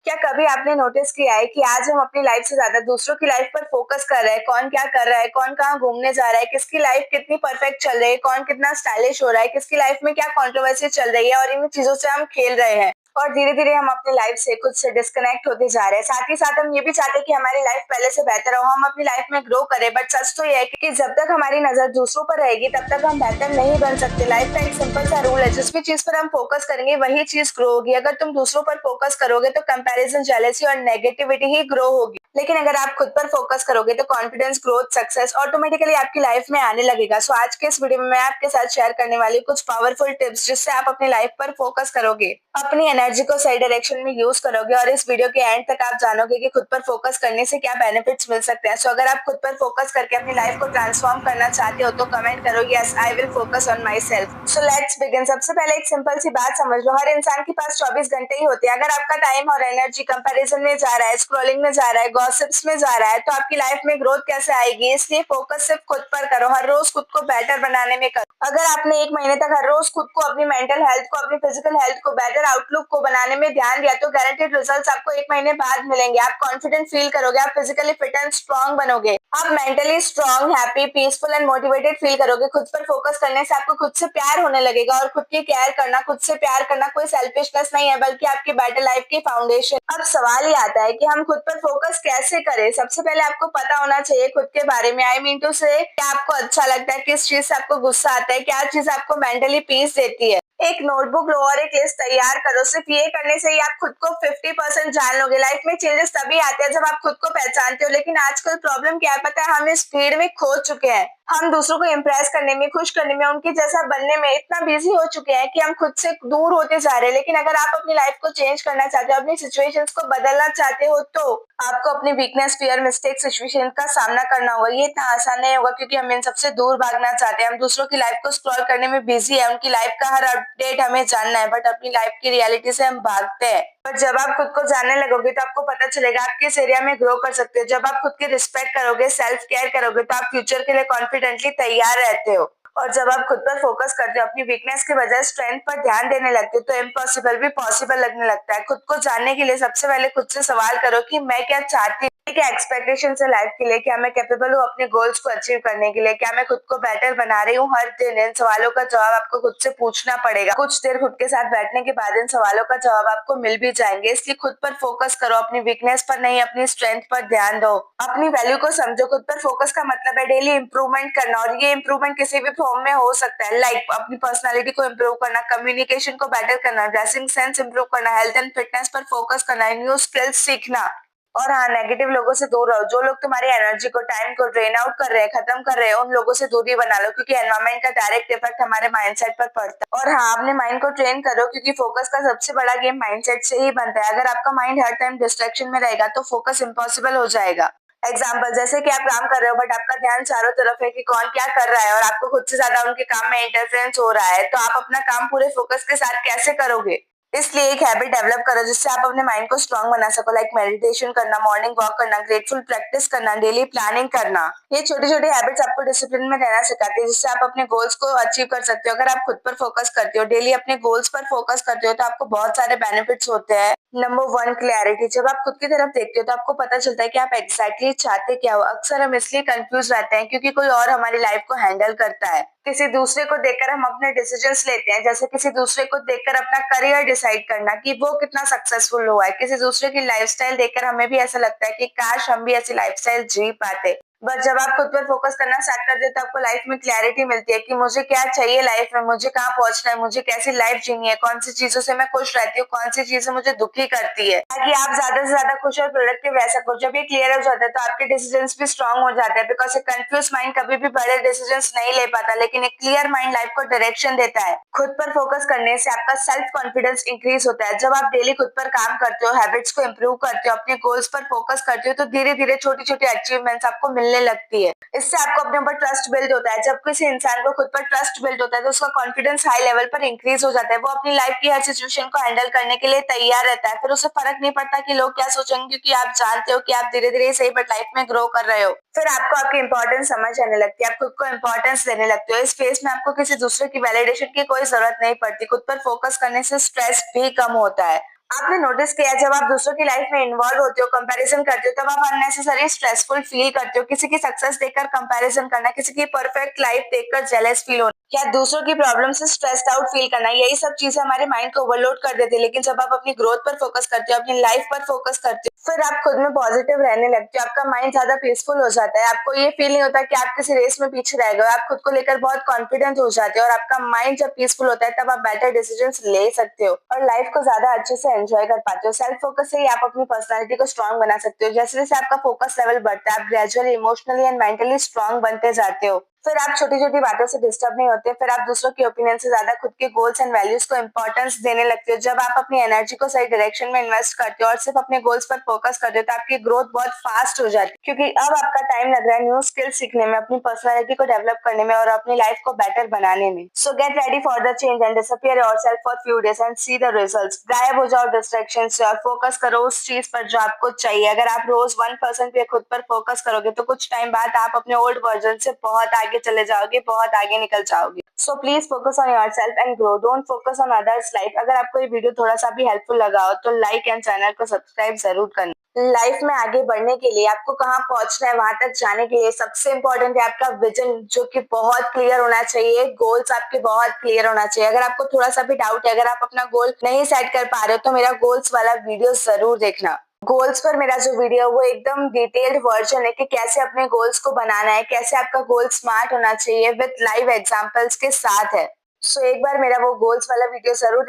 क्या कभी आपने नोटिस किया है कि आज हम अपनी लाइफ से ज्यादा दूसरों की लाइफ पर फोकस कर रहे हैं? कौन क्या कर रहा है, कौन कहाँ घूमने जा रहा है, किसकी लाइफ कितनी परफेक्ट चल रही है, कौन कितना स्टाइलिश हो रहा है, किसकी लाइफ में क्या कंट्रोवर्सी चल रही है, और इन चीजों से हम खेल रहे हैं। और धीरे धीरे हम अपनी लाइफ से खुद से डिस्कनेक्ट होते जा रहे हैं। साथ ही साथ हम ये भी चाहते हैं कि हमारी लाइफ पहले से बेहतर हो, हम अपनी लाइफ में ग्रो करें। बट सच तो ये है कि जब तक हमारी नजर दूसरों पर रहेगी तब तक हम बेहतर नहीं बन सकते। लाइफ का एक सिंपल सा रूल है, जिस भी चीज पर हम फोकस करेंगे वही चीज ग्रो होगी। अगर तुम दूसरों पर फोकस करोगे तो कंपैरिजन, जेलेसी और नेगेटिविटी ही ग्रो होगी। लेकिन अगर आप खुद पर फोकस करोगे तो कॉन्फिडेंस, ग्रोथ, सक्सेस ऑटोमेटिकली आपकी लाइफ में आने लगेगा। सो आज के इस वीडियो में मैं आपके साथ शेयर करने वाली हूँ कुछ पावरफुल टिप्स, जिससे आप अपनी लाइफ पर फोकस करोगे, अपनी एनर्जी को सही डायरेक्शन में यूज करोगे, और इस वीडियो के एंड तक आप जानोगे कि खुद पर फोकस करने से क्या बेनिफिट्स मिल सकते हैं। सो अगर आप खुद पर फोकस करके अपनी लाइफ को ट्रांसफॉर्म करना चाहते हो तो कमेंट करो, yes I will focus on my self. So let's begin. सबसे पहले एक सिंपल सी बात समझ लो, हर इंसान के पास 24 घंटे ही होते हैं। अगर आपका टाइम और एनर्जी कंपैरिजन में जा रहा है, स्क्रॉलिंग में जा रहा है, गॉसिप्स में जा रहा है, तो आपकी लाइफ में ग्रोथ कैसे आएगी? इसलिए फोकस सिर्फ खुद पर करो, हर रोज खुद को बेटर बनाने में करो। अगर आपने एक महीने तक हर रोज खुद को, अपनी मेंटल हेल्थ को, अपनी फिजिकल हेल्थ को, बेटर आउटलुक को बनाने में ध्यान दिया तो गारंटेड रिजल्ट्स आपको एक महीने बाद मिलेंगे। आप कॉन्फिडेंट फील करोगे, आप फिजिकली फिट एंड स्ट्रांग बनोगे, आप mentally strong, happy, peaceful and motivated feel करोगे। खुद पर फोकस करने से आपको खुद से प्यार होने लगेगा, और खुद की केयर करना, खुद से प्यार करना कोई सेल्फिशनेस नहीं है, बल्कि आपकी बेटर लाइफ की फाउंडेशन। अब सवाल ये आता है कि हम खुद पर फोकस कैसे करें। सबसे पहले आपको पता होना चाहिए खुद के बारे में। आई मीन टू से, क्या आपको अच्छा लगता है, किस चीज से आपको गुस्सा आता है, क्या चीज आपको मेंटली पीस देती है। एक नोटबुक लो और एक लिस्ट तैयार करो। सिर्फ ये करने से ही आप खुद को 50% जान लोगे। लाइफ में चेंजेस तभी आते हैं जब आप खुद को पहचानते हो। लेकिन आजकल प्रॉब्लम क्या है पता है? हम इस भीड़ में खो चुके हैं। हम दूसरों को इम्प्रेस करने में, खुश करने में, उनके जैसा बनने में इतना बिजी हो चुके हैं कि हम खुद से दूर होते जा रहे हैं। लेकिन अगर आप अपनी लाइफ को चेंज करना चाहते हो, अपनी सिचुएशंस को बदलना चाहते हो, तो आपको अपनी वीकनेस, फियर, मिस्टेक, सिचुएशन का सामना करना होगा। ये इतना आसान नहीं होगा, क्योंकि हम इन सबसे दूर भागना चाहते हैं। हम दूसरों की लाइफ को स्क्रॉल करने में बिजी है, उनकी लाइफ का हर अपडेट हमें जानना है, बट अपनी लाइफ की रियलिटी से हम भागते हैं। पर जब आप खुद को जानने लगोगे तो आपको पता चलेगा आप किस एरिया में ग्रो कर सकते हो। जब आप खुद की रिस्पेक्ट करोगे, सेल्फ केयर करोगे, तो आप फ्यूचर के लिए कॉन्फिडेंटली तैयार रहते हो। और जब आप खुद पर फोकस करते हो, अपनी वीकनेस के बजाय स्ट्रेंथ पर ध्यान देने लगते हो, तो इम्पॉसिबल भी पॉसिबल लगने लगता है। खुद को जानने के लिए सबसे पहले खुद से सवाल करो कि मैं क्या चाहती हूँ, क्या एक्सपेक्टेशन है लाइफ के लिए, क्या मैं कैपेबल हूँ अपने गोल्स को अचीव करने के लिए, क्या मैं खुद को बेटर बना रही हूँ हर दिन। इन सवालों का जवाब आपको खुद से पूछना पड़ेगा। कुछ देर खुद के साथ बैठने के बाद इन सवालों का जवाब आपको मिल भी जाएंगे। इसलिए खुद पर फोकस करो, अपनी वीकनेस पर नहीं, अपनी स्ट्रेंथ पर ध्यान दो। अपनी वैल्यू को समझो। खुद पर फोकस का मतलब है डेली इंप्रूवमेंट करना, और ये इंप्रूवमेंट किसी भी फॉर्म में हो सकता है। लाइक अपनी पर्सनालिटी को इम्प्रूव करना, कम्युनिकेशन को बेटर करना, ड्रेसिंग सेंस इम्प्रूव करना, हेल्थ एंड फिटनेस पर फोकस करना, न्यू स्किल्स सीखना। और हाँ, नेगेटिव लोगों से दूर रहो। जो लोग तुम्हारी एनर्जी को, टाइम को ड्रेन आउट कर रहे हैं, खत्म कर रहे हैं, उन लोगों से दूरी बना लो, क्योंकि एनवायरमेंट का डायरेक्ट इफेक्ट हमारे माइंडसेट पर पड़ता है। और हाँ, अपने माइंड को ट्रेन करो, क्योंकि फोकस का सबसे बड़ा गेम माइंडसेट से ही बनता है। अगर आपका माइंड हर टाइम डिस्ट्रैक्शन में रहेगा तो फोकस इम्पॉसिबल हो जाएगा। एग्जाम्पल, जैसे कि आप काम कर रहे हो बट आपका ध्यान चारों तरफ है कि कौन क्या कर रहा है, और आपको खुद से ज्यादा उनके काम में इंटरफेरेंस हो रहा है, तो आप अपना काम पूरे फोकस के साथ कैसे करोगे? इसलिए एक हैबिट डेवलप करो जिससे आप अपने माइंड को स्ट्रांग बना सको। लाइक मेडिटेशन करना, मॉर्निंग वॉक करना, ग्रेटफुल प्रैक्टिस करना, डेली प्लानिंग करना। ये छोटी छोटी हैबिट्स आपको डिसिप्लिन में रहना सिखाती है, जिससे आप अपने गोल्स को अचीव कर सकते हो। अगर आप खुद पर फोकस करते हो, डेली अपने गोल्स पर फोकस करते हो, तो आपको बहुत सारे बेनिफिट्स होते हैं। Number 1, clarity. जब आप खुद की तरफ देखते हो तो आपको पता चलता है कि आप एग्जैक्टली चाहते क्या हो। अक्सर हम इसलिए कंफ्यूज रहते हैं क्योंकि कोई और हमारी लाइफ को हैंडल करता है। किसी दूसरे को देखकर हम अपने डिसीजंस लेते हैं, जैसे किसी दूसरे को देखकर अपना करियर डिसाइड करना कि वो कितना सक्सेसफुल हुआ है। किसी दूसरे की लाइफस्टाइल देखकर हमें भी ऐसा लगता है कि काश हम भी ऐसी लाइफस्टाइल जी पाते। बट जब आप खुद पर फोकस करना स्टार्ट कर देते हो, आपको लाइफ में क्लैरिटी मिलती है कि मुझे क्या चाहिए लाइफ में, मुझे कहाँ पहुंचना है, मुझे कैसी लाइफ जीनी है, कौन सी चीजों से मैं खुश रहती हूँ, कौन सी चीजें मुझे दुखी करती है, ताकि आप ज्यादा से ज्यादा खुश और प्रोडक्टिव रह सको। जब ये क्लियर हो जाता है तो आपके डिसीजंस भी स्ट्रांग हो जाते हैं, बिकॉज एक कंफ्यूज माइंड कभी भी बड़े डिसीजंस नहीं ले पाता, लेकिन एक क्लियर माइंड लाइफ को डायरेक्शन देता है। खुद पर फोकस करने से आपका सेल्फ कॉन्फिडेंस इंक्रीज होता है। जब आप डेली खुद पर काम करते हो, हैबिट्स को इम्प्रूव करते हो, अपने गोल्स पर फोकस करते हो, तो धीरे धीरे छोटी छोटी अचीवमेंट्स आपको मिलने लगती है। इससे आपको अपने ऊपर ट्रस्ट बिल्ड होता है। जब किसी इंसान को खुद पर ट्रस्ट बिल्ड होता है तो उसका कॉन्फिडेंस हाई लेवल पर इंक्रीज हो जाता है। वो अपनी लाइफ की हर सिचुएशन को हैंडल करने के लिए तैयार रहता है। फिर उसे फर्क नहीं पड़ता कि लोग क्या सोचेंगे, क्योंकि आप जानते हो कि आप धीरे धीरे सही बट लाइफ में ग्रो कर रहे हो। फिर आपको आपकी इंपॉर्टेंस समझ आने लगती है, आप खुद को इंपॉर्टेंस देने लगते हो। इस फेज में आपको किसी दूसरे की वैलिडेशन की कोई जरूरत नहीं पड़ती। खुद पर फोकस करने से स्ट्रेस भी कम होता है। आपने नोटिस किया जब आप दूसरों की लाइफ में इन्वॉल्व होते हो, कंपैरिजन करते हो, तब आप अननेसेसरी स्ट्रेसफुल फील करते हो। किसी की सक्सेस देखकर कंपैरिजन करना, किसी की परफेक्ट लाइफ देखकर जेलस फील होना, या दूसरों की प्रॉब्लम से स्ट्रेस्ड आउट फील करना, यही सब चीजें हमारे माइंड को ओवरलोड कर देती है। लेकिन जब आप अपनी ग्रोथ पर फोकस करते हो, अपनी लाइफ पर फोकस करते हो, फिर आप खुद में पॉजिटिव रहने लगते हो, आपका माइंड ज्यादा पीसफुल हो जाता है। आपको ये फील नहीं होता कि आप किसी रेस में पीछे रह गए हो। आप खुद को लेकर बहुत कॉन्फिडेंट हो जाते हो, और आपका माइंड जब पीसफुल होता है तब आप बेटर डिसीजंस ले सकते हो और लाइफ को ज्यादा अच्छे से एंजॉय कर पाते हो। सेल्फ फोकस से ही आप अपनी पर्सनालिटी को स्ट्रांग बना सकते हो। जैसे जैसे आपका फोकस लेवल बढ़ता है, आप gradually emotionally and mentally strong बनते जाते हो। फिर आप छोटी छोटी बातों से डिस्टर्ब नहीं होते। फिर आप दूसरों के ओपिनियन से ज्यादा खुद के गोल्स एंड वैल्यूज को इंपॉर्टेंस देने लगते हो। जब आप अपनी एनर्जी को सही डायरेक्शन में इन्वेस्ट करते हो और सिर्फ अपने गोल्स पर फोकस करते हो, तो आपकी ग्रोथ बहुत फास्ट हो जाती है, क्योंकि अब आपका टाइम लग रहा है न्यू स्किल सीखने में, अपनी पर्सनालिटी को डेवलप करने में और अपनी लाइफ को बेटर बनाने में। सो get ready for the change and disappear yourself for few days and see the results. गायब हो जाओ डिस्ट्रैक्शन से और फोकस करो उस चीज पर जो आपको चाहिए। अगर आप रोज 1% पे खुद पर फोकस करोगे, तो कुछ टाइम बाद आप अपने ओल्ड वर्जन से बहुत आगे चले जाओगे, बहुत आगे निकल जाओगे। So please focus on your self and grow, don't focus on others life. अगर आपको ये वीडियो थोड़ा सा भी हेल्पफुल लगा हो, तो लाइक एंड चैनल को सब्सक्राइब जरूर करना। लाइफ में आगे बढ़ने के लिए, आपको कहाँ पहुंचना है, वहां तक जाने के लिए सबसे इम्पोर्टेंट है आपका विजन, जो कि बहुत क्लियर होना चाहिए। गोल्स आपके बहुत क्लियर होना चाहिए। अगर आपको थोड़ा सा भी डाउट है, अगर आप अपना गोल नहीं सेट कर पा रहे हो, तो मेरा गोल्स वाला वीडियो जरूर देखना। गोल्स पर मेरा जो वीडियो है वो एकदम डिटेल्ड वर्जन है कि कैसे अपने गोल्स को बनाना है, कैसे आपका गोल स्मार्ट होना चाहिए, विद लाइव एग्जांपल्स के साथ है। सो एक बार मेरा वो गोल्स वाला वीडियो जरूर